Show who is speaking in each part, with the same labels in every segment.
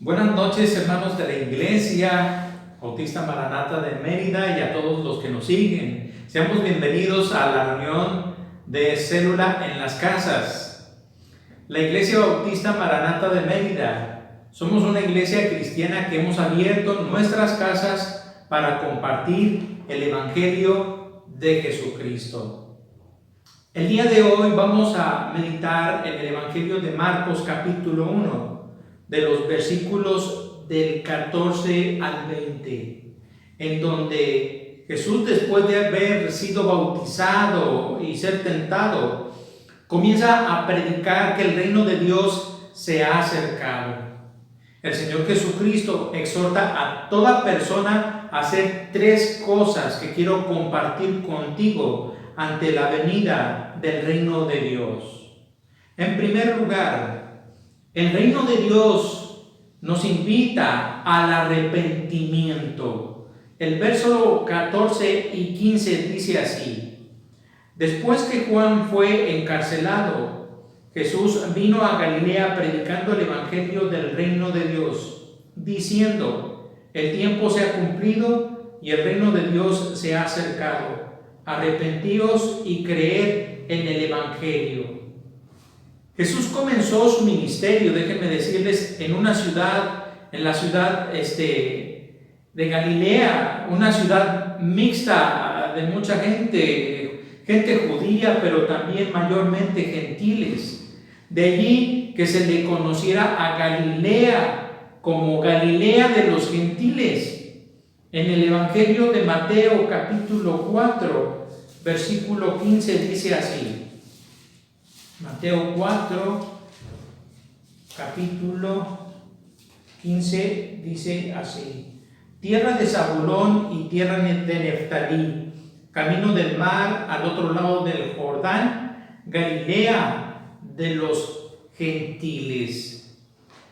Speaker 1: Buenas noches, hermanos de la Iglesia Bautista Maranata de Mérida y a todos los que nos siguen. Seamos bienvenidos a la reunión de célula en las casas. La Iglesia Bautista Maranata de Mérida, somos una iglesia cristiana que hemos abierto nuestras casas para compartir el Evangelio de Jesucristo. El día de hoy vamos a meditar en el Evangelio de Marcos capítulo 1, de los versículos del 14 al 20, en donde Jesús, después de haber sido bautizado y ser tentado, comienza a predicar que el reino de Dios se ha acercado. El Señor Jesucristo exhorta a toda persona a hacer tres cosas que quiero compartir contigo ante la venida del reino de Dios. En primer lugar, el reino de Dios nos invita al arrepentimiento. El verso 14 y 15 dice así: Después que Juan fue encarcelado, Jesús vino a Galilea predicando el evangelio del reino de Dios, diciendo: el tiempo se ha cumplido y el reino de Dios se ha acercado. Arrepentíos y creed en el evangelio. Jesús comenzó su ministerio, déjenme decirles, en la ciudad de Galilea, una ciudad mixta de mucha gente judía, pero también mayormente gentiles. De allí que se le conociera a Galilea como Galilea de los gentiles. En el Evangelio de Mateo capítulo 4, versículo 15 dice así. Mateo 4, capítulo 15, dice así: Tierra de Zabulón y tierra de Neftalí, camino del mar al otro lado del Jordán, Galilea de los gentiles.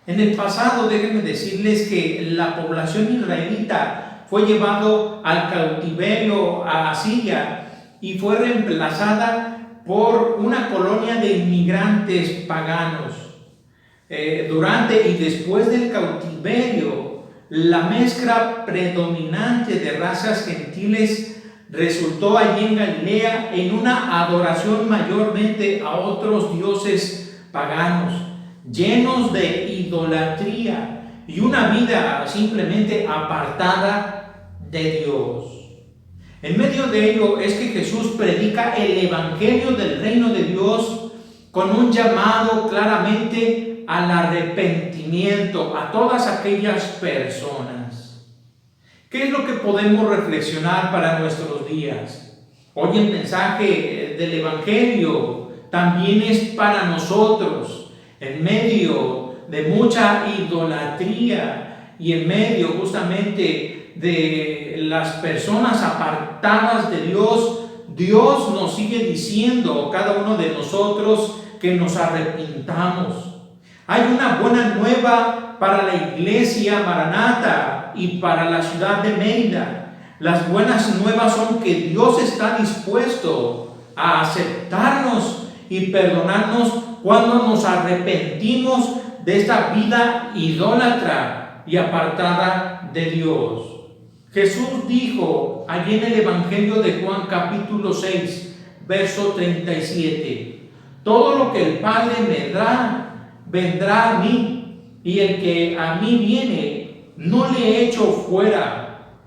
Speaker 1: En el pasado, déjenme decirles que la población israelita fue llevado al cautiverio a Asiria y fue reemplazada por una colonia de inmigrantes paganos. Durante y después del cautiverio, la mezcla predominante de razas gentiles resultó allí en Galilea en una adoración mayormente a otros dioses paganos, llenos de idolatría y una vida simplemente apartada de Dios. En medio de ello es que Jesús predica el evangelio del reino de Dios con un llamado claramente al arrepentimiento a todas aquellas personas. ¿Qué es lo que podemos reflexionar para nuestros días? Hoy el mensaje del evangelio también es para nosotros, en medio de mucha idolatría y en medio justamente de las personas apartadas de Dios. Dios nos sigue diciendo a cada uno de nosotros que nos arrepintamos. Hay una buena nueva para la iglesia Maranata y para la ciudad de Mérida. Las buenas nuevas son que Dios está dispuesto a aceptarnos y perdonarnos cuando nos arrepentimos de esta vida idólatra y apartada de Dios. Jesús dijo allí en el Evangelio de Juan capítulo 6, verso 37, todo lo que el Padre me da, vendrá a mí, y el que a mí viene, no le echo fuera.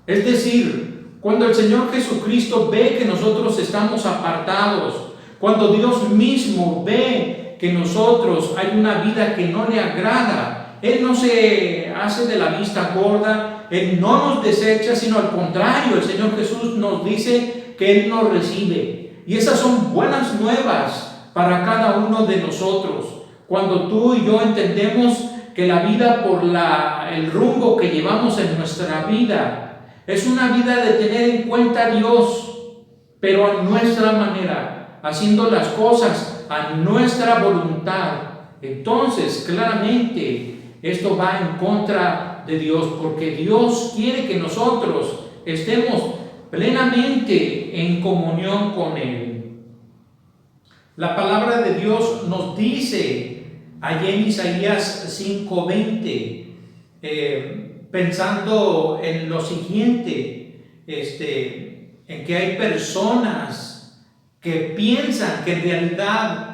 Speaker 1: Es decir, cuando el Señor Jesucristo ve que nosotros estamos apartados, cuando Dios mismo ve que nosotros hay una vida que no le agrada, Él no se hace de la vista gorda, Él no nos desecha, sino al contrario, el Señor Jesús nos dice que Él nos recibe. Y esas son buenas nuevas para cada uno de nosotros. Cuando tú y yo entendemos que la vida por el rumbo que llevamos en nuestra vida es una vida de tener en cuenta a Dios, pero a nuestra manera, haciendo las cosas a nuestra voluntad, entonces claramente esto va en contra de Dios, porque Dios quiere que nosotros estemos plenamente en comunión con Él. La palabra de Dios nos dice allí en Isaías 5:20, pensando en lo siguiente, en que hay personas que piensan que en realidad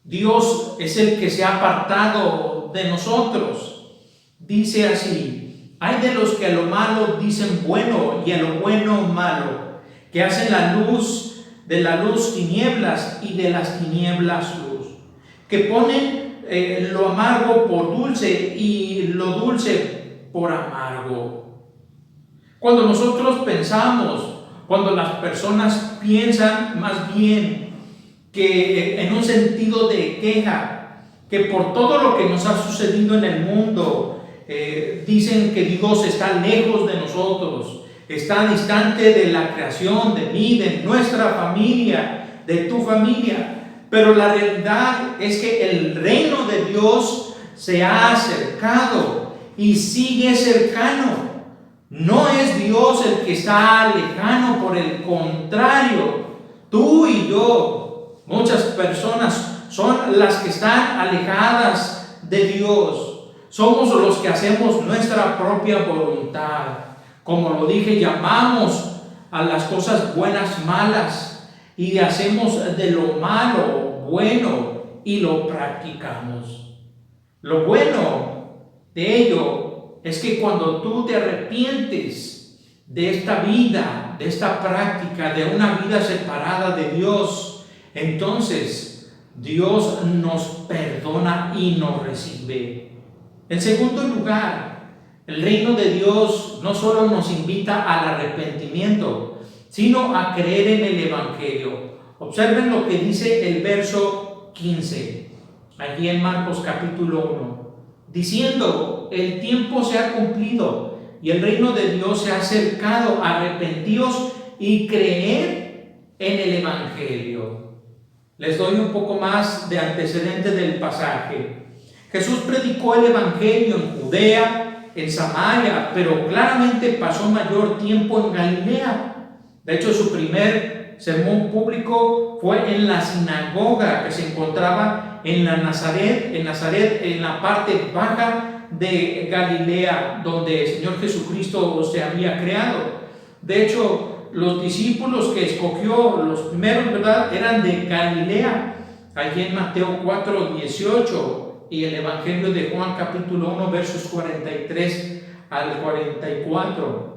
Speaker 1: Dios es el que se ha apartado de nosotros. Dice así: hay de los que a lo malo dicen bueno y a lo bueno malo, que hacen la luz de la luz tinieblas y de las tinieblas luz, que ponen lo amargo por dulce y lo dulce por amargo. Cuando nosotros pensamos, cuando las personas piensan más bien que en un sentido de queja, que por todo lo que nos ha sucedido en el mundo, dicen que Dios está lejos de nosotros, está distante de la creación, de mí, de nuestra familia, de tu familia. Pero la realidad es que el reino de Dios se ha acercado y sigue cercano. No es Dios el que está lejano, por el contrario, tú y yo, muchas personas son las que están alejadas de Dios. Somos los que hacemos nuestra propia voluntad. Como lo dije, llamamos a las cosas buenas malas y hacemos de lo malo bueno y lo practicamos. Lo bueno de ello es que cuando tú te arrepientes de esta vida, de esta práctica, de una vida separada de Dios, entonces Dios nos perdona y nos recibe. En segundo lugar, el reino de Dios no solo nos invita al arrepentimiento, sino a creer en el Evangelio. Observen lo que dice el verso 15, allí en Marcos capítulo 1, diciendo: el tiempo se ha cumplido y el reino de Dios se ha acercado, arrepentíos y creed en el Evangelio. Les doy un poco más de antecedente del pasaje. Jesús predicó el Evangelio en Judea, en Samaria, pero claramente pasó mayor tiempo en Galilea. De hecho, su primer sermón público fue en la sinagoga que se encontraba en Nazaret, en la parte baja de Galilea, donde el Señor Jesucristo se había creado. De hecho, los discípulos que escogió, los primeros, ¿verdad?, eran de Galilea. Allí en Mateo 4:18 y el Evangelio de Juan capítulo 1, versos 43 al 44.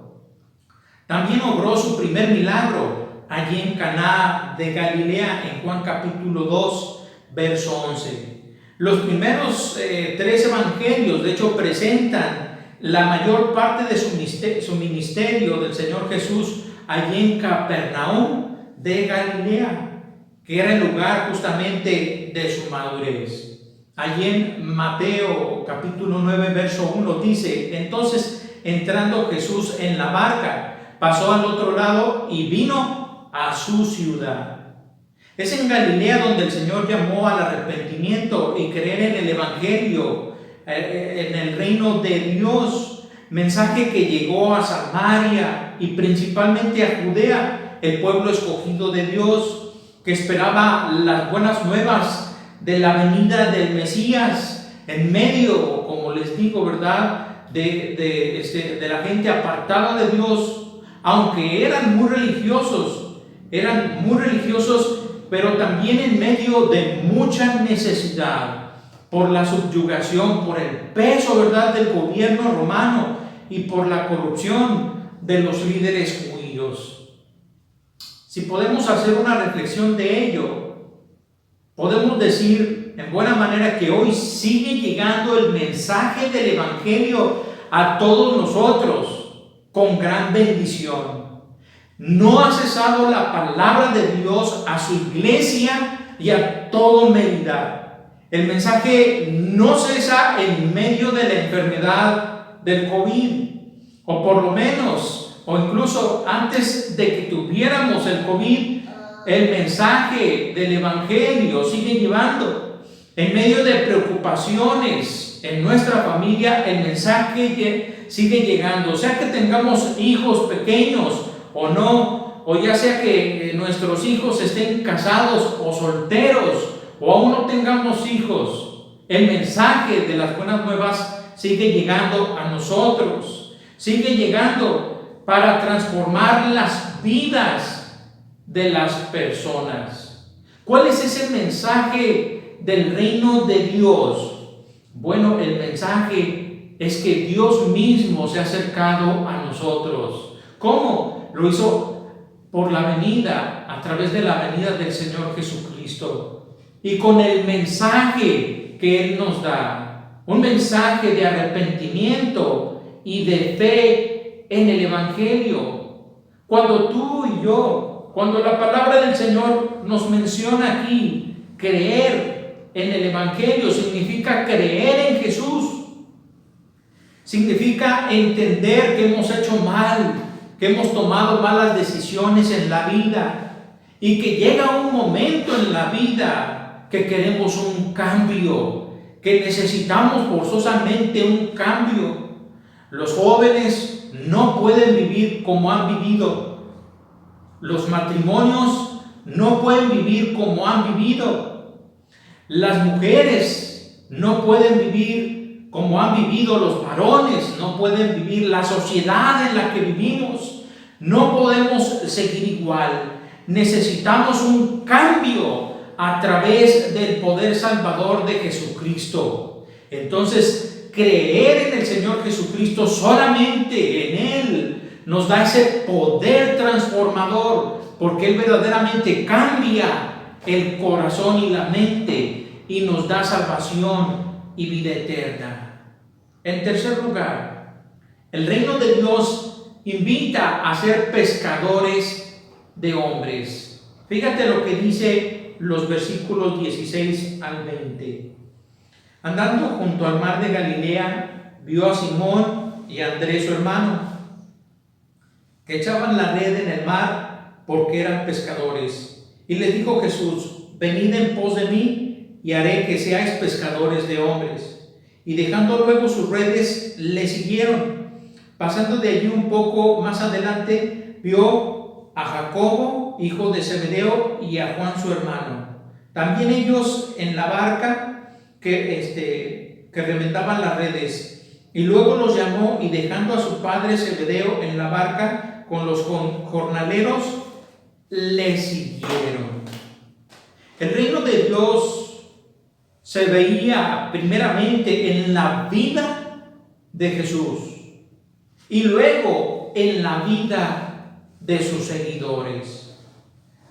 Speaker 1: También obró su primer milagro allí en Caná de Galilea, en Juan capítulo 2, verso 11. Los primeros tres evangelios, de hecho, presentan la mayor parte de su ministerio del Señor Jesús allí en Capernaum de Galilea, que era el lugar justamente de su madurez. Allí en Mateo capítulo 9, verso 1 dice: entonces, entrando Jesús en la barca, pasó al otro lado y vino a su ciudad. Es en Galilea donde el Señor llamó al arrepentimiento y creer en el Evangelio, en el reino de Dios, mensaje que llegó a Samaria y principalmente a Judea, el pueblo escogido de Dios, que esperaba las buenas nuevas de la venida del Mesías, en medio, como les digo, ¿verdad?, de la gente apartada de Dios. Aunque eran muy religiosos, pero también en medio de mucha necesidad, por la subyugación, por el peso, ¿verdad?, del gobierno romano y por la corrupción de los líderes judíos. Si podemos hacer una reflexión de ello, podemos decir en buena manera que hoy sigue llegando el mensaje del Evangelio a todos nosotros con gran bendición. No ha cesado la palabra de Dios a su iglesia y a todo Mérida. El mensaje no cesa en medio de la enfermedad del COVID, o por lo menos, o incluso antes de que tuviéramos el COVID, el mensaje del Evangelio sigue llevando. En medio de preocupaciones en nuestra familia, el mensaje sigue llegando, sea que tengamos hijos pequeños o no, o ya sea que nuestros hijos estén casados o solteros, o aún no tengamos hijos. El mensaje de las buenas nuevas sigue llegando a nosotros, sigue llegando para transformar las vidas de las personas. ¿Cuál es ese mensaje del reino de Dios? Bueno, el mensaje es que Dios mismo se ha acercado a nosotros. ¿Cómo? Lo hizo por la venida, a través de la venida del Señor Jesucristo. Y con el mensaje que Él nos da, un mensaje de arrepentimiento y de fe en el Evangelio. Cuando tú y yo, cuando la palabra del Señor nos menciona aquí, creer en el Evangelio significa creer en Jesús. Significa entender que hemos hecho mal, que hemos tomado malas decisiones en la vida y que llega un momento en la vida que queremos un cambio, que necesitamos forzosamente un cambio. Los jóvenes no pueden vivir como han vivido. Los matrimonios no pueden vivir como han vivido. Las mujeres no pueden vivir como han vivido los varones, no pueden vivir la sociedad en la que vivimos. No podemos seguir igual. Necesitamos un cambio a través del poder salvador de Jesucristo. Entonces, creer en el Señor Jesucristo, solamente en Él, nos da ese poder transformador, porque Él verdaderamente cambia el corazón y la mente y nos da salvación y vida eterna. En tercer lugar, el reino de Dios invita a ser pescadores de hombres. Fíjate lo que dice los versículos 16 al 20. Andando junto al mar de Galilea, vio a Simón y a Andrés su hermano, que echaban la red en el mar porque eran pescadores. Y les dijo Jesús: venid en pos de mí y haré que seáis pescadores de hombres. Y dejando luego sus redes, le siguieron. Pasando de allí un poco más adelante, vio a Jacobo, hijo de Zebedeo, y a Juan su hermano. También ellos en la barca que remendaban las redes. Y luego los llamó, y dejando a su padre Zebedeo en la barca con los jornaleros, le siguieron. El reino de Dios se veía primeramente en la vida de Jesús y luego en la vida de sus seguidores.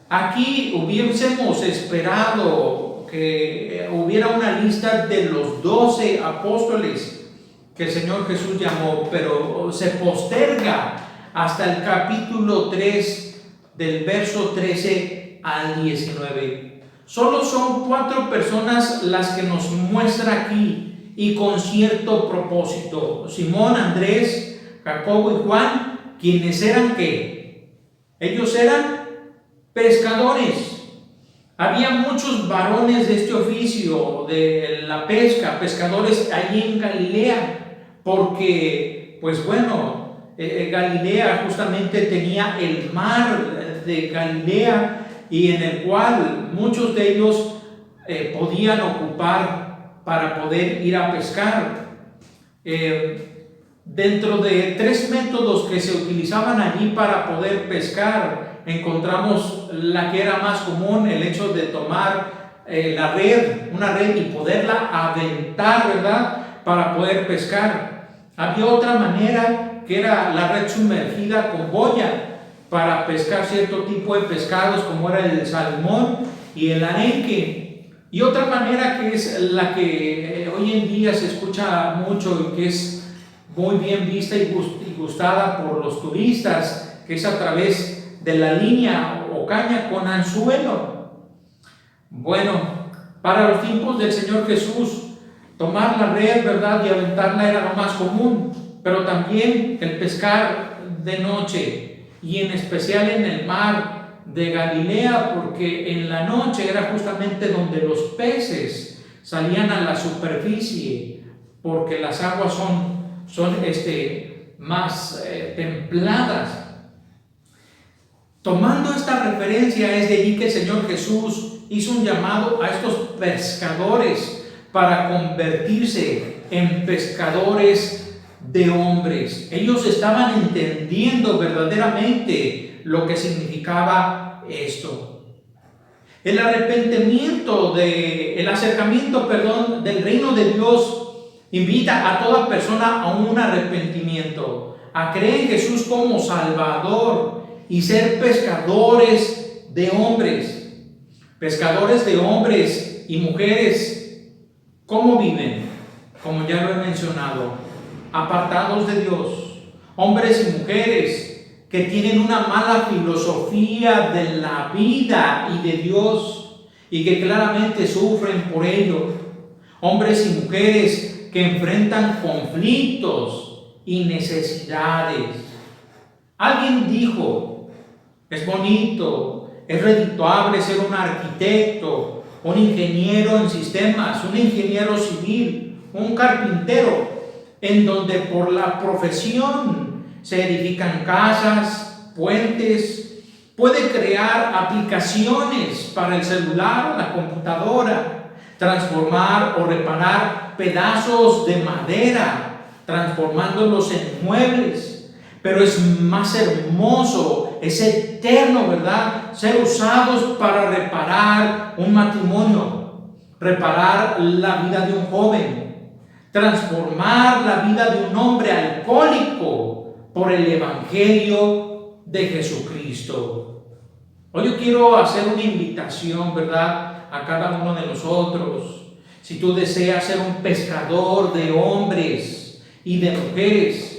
Speaker 1: Aquí hubiésemos esperado que hubiera una lista de los 12 apóstoles que el Señor Jesús llamó, pero se posterga hasta el capítulo 3 del verso 13 al 19. Solo son 4 personas las que nos muestra aquí y con cierto propósito: Simón, Andrés, Jacobo y Juan, quienes eran ¿qué? Ellos eran pescadores. Había muchos varones de este oficio de la pesca, pescadores allí en Galilea, porque pues bueno, Galilea justamente tenía el mar de Galilea, y en el cual muchos de ellos podían ocupar para poder ir a pescar. Dentro de 3 métodos que se utilizaban allí para poder pescar, encontramos la que era más común, el hecho de tomar una red y poderla aventar, ¿verdad?, para poder pescar. Había otra manera que era la red sumergida con boya, para pescar cierto tipo de pescados como era el salmón y el arenque. Y otra manera que es la que hoy en día se escucha mucho y que es muy bien vista y gustada por los turistas, que es a través de la línea o caña con anzuelo. Bueno, para los tiempos del Señor Jesús, tomar la red, ¿verdad?, y aventarla era lo más común, pero también el pescar de noche, y en especial en el mar de Galilea, porque en la noche era justamente donde los peces salían a la superficie, porque las aguas son más templadas. Tomando esta referencia, es de allí que el Señor Jesús hizo un llamado a estos pescadores para convertirse en pescadores de hombres. Ellos estaban entendiendo verdaderamente lo que significaba esto. El acercamiento del reino de Dios invita a toda persona a un arrepentimiento, a creer en Jesús como Salvador y ser pescadores de hombres. Pescadores de hombres y mujeres, ¿cómo viven? Como ya lo he mencionado, apartados de Dios. Hombres y mujeres que tienen una mala filosofía de la vida y de Dios y que claramente sufren por ello. Hombres y mujeres que enfrentan conflictos y necesidades. Alguien dijo, es bonito, es redituable ser un arquitecto, un ingeniero en sistemas, un ingeniero civil, un carpintero, en donde por la profesión se edifican casas, puentes, puede crear aplicaciones para el celular o la computadora, transformar o reparar pedazos de madera, transformándolos en muebles. Pero es más hermoso, es eterno, ¿verdad? Ser usados para reparar un matrimonio, reparar la vida de un joven, transformar la vida de un hombre alcohólico por el Evangelio de Jesucristo. Hoy yo quiero hacer una invitación, ¿verdad?, a cada uno de nosotros. Si tú deseas ser un pescador de hombres y de mujeres,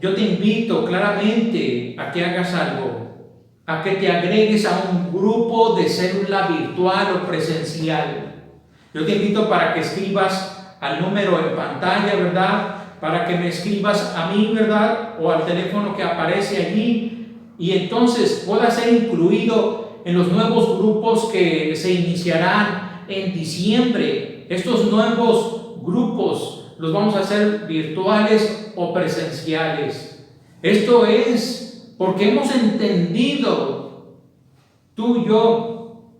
Speaker 1: yo te invito claramente a que hagas algo, a que te agregues a un grupo de célula virtual o presencial. Yo te invito para que escribas al número en pantalla, ¿verdad?, para que me escribas a mí, ¿verdad?, o al teléfono que aparece allí, y entonces puedas ser incluido en los nuevos grupos que se iniciarán en diciembre. Estos nuevos grupos los vamos a hacer virtuales o presenciales. Esto es porque hemos entendido, tú y yo,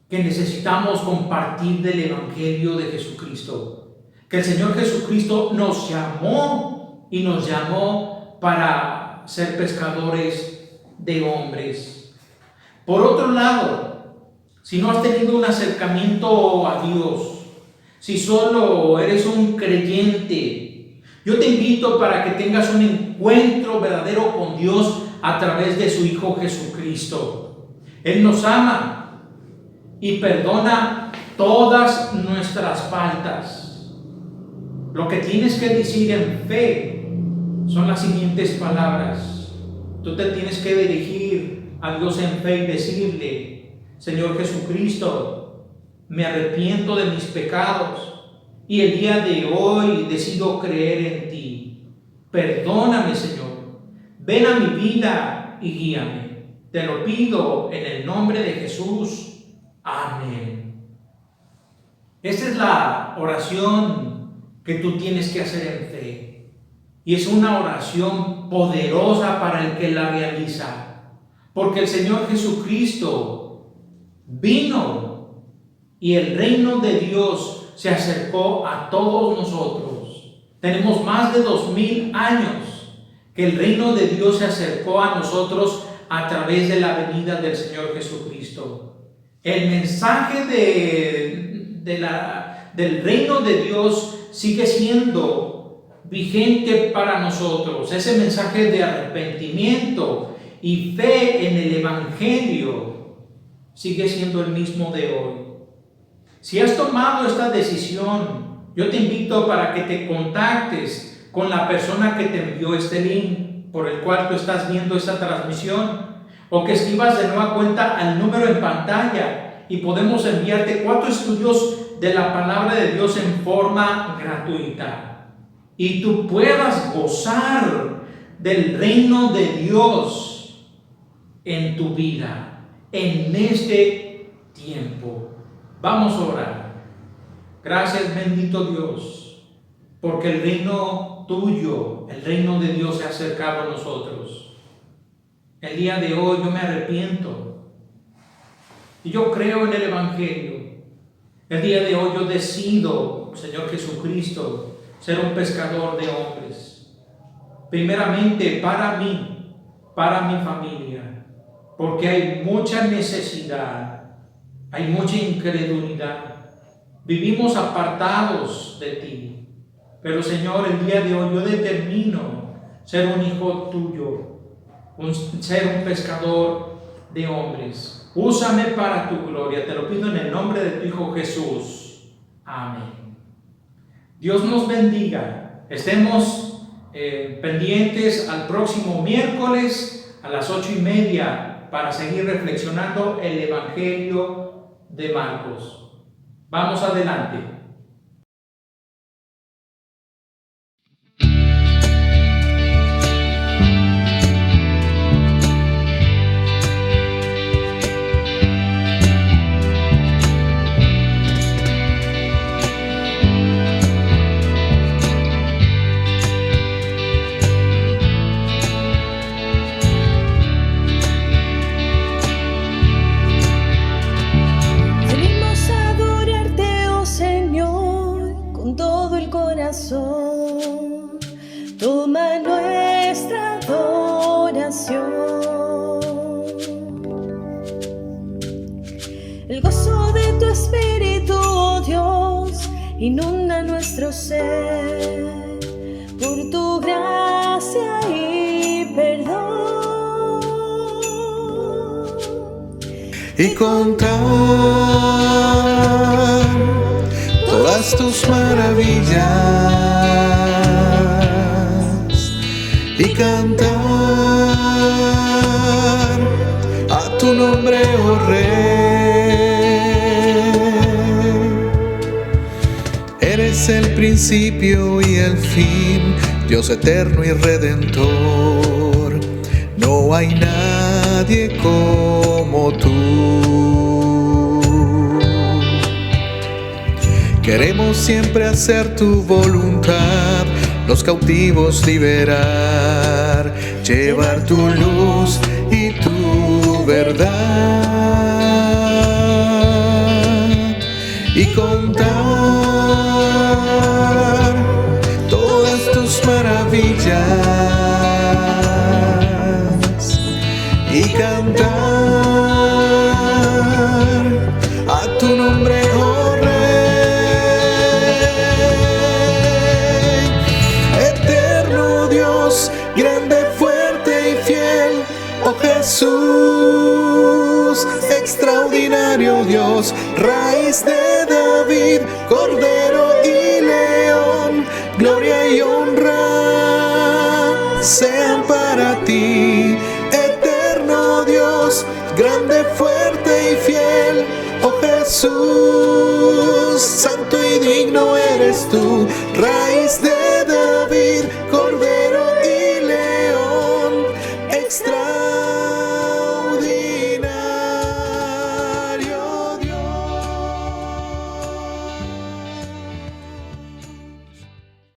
Speaker 1: que necesitamos compartir del Evangelio de Jesucristo. Que el Señor Jesucristo nos llamó y nos llamó para ser pescadores de hombres. Por otro lado, si no has tenido un acercamiento a Dios, si solo eres un creyente, yo te invito para que tengas un encuentro verdadero con Dios a través de su Hijo Jesucristo. Él nos ama y perdona todas nuestras faltas. Lo que tienes que decir en fe son las siguientes palabras. Tú te tienes que dirigir a Dios en fe y decirle: Señor Jesucristo, me arrepiento de mis pecados y el día de hoy decido creer en ti. Perdóname, Señor. Ven a mi vida y guíame. Te lo pido en el nombre de Jesús. Amén. Esta es la oración que tú tienes que hacer en fe. Y es una oración poderosa para el que la realiza. Porque el Señor Jesucristo vino y el reino de Dios se acercó a todos nosotros. Tenemos más de 2000 años que el reino de Dios se acercó a nosotros a través de la venida del Señor Jesucristo. El mensaje del reino de Dios sigue siendo vigente para nosotros. Ese mensaje de arrepentimiento y fe en el Evangelio sigue siendo el mismo de hoy. Si has tomado esta decisión, yo te invito para que te contactes con la persona que te envió este link por el cual tú estás viendo esta transmisión, o que escribas de nueva cuenta al número en pantalla y podemos enviarte 4 estudios de la palabra de Dios en forma gratuita y tú puedas gozar del reino de Dios en tu vida, en este tiempo. Vamos a orar. Gracias, bendito Dios, porque el reino tuyo, el reino de Dios se ha acercado a nosotros. El día de hoy yo me arrepiento y yo creo en el Evangelio. El día de hoy yo decido, Señor Jesucristo, ser un pescador de hombres. Primeramente para mí, para mi familia, porque hay mucha necesidad, hay mucha incredulidad. Vivimos apartados de ti. Pero Señor, el día de hoy yo determino ser un hijo tuyo, ser un pescador de hombres. Úsame para tu gloria. Te lo pido en el nombre de tu Hijo Jesús. Amén. Dios nos bendiga. Estemos pendientes al próximo miércoles a las 8:30 para seguir reflexionando el Evangelio de Marcos. Vamos adelante.
Speaker 2: Toma nuestra adoración. El gozo de tu Espíritu, oh Dios, inunda nuestro ser por tu gracia y perdón.
Speaker 3: Y contar todas tus maravillas y cantar a tu nombre, oh Rey. Eres el principio y el fin, Dios eterno y redentor. No hay nadie como tú. Queremos siempre hacer tu voluntad, los cautivos liberar, llevar tu luz y tu verdad y contar todas tus maravillas y cantar a tu nombre, oh Rey. Grande, fuerte y fiel, oh Jesús, extraordinario Dios, raíz de David, Cordero y León, gloria y honra sean para ti, eterno Dios, grande, fuerte y fiel, oh Jesús, santo y digno eres tú, raíz de David, Cordero y León, extra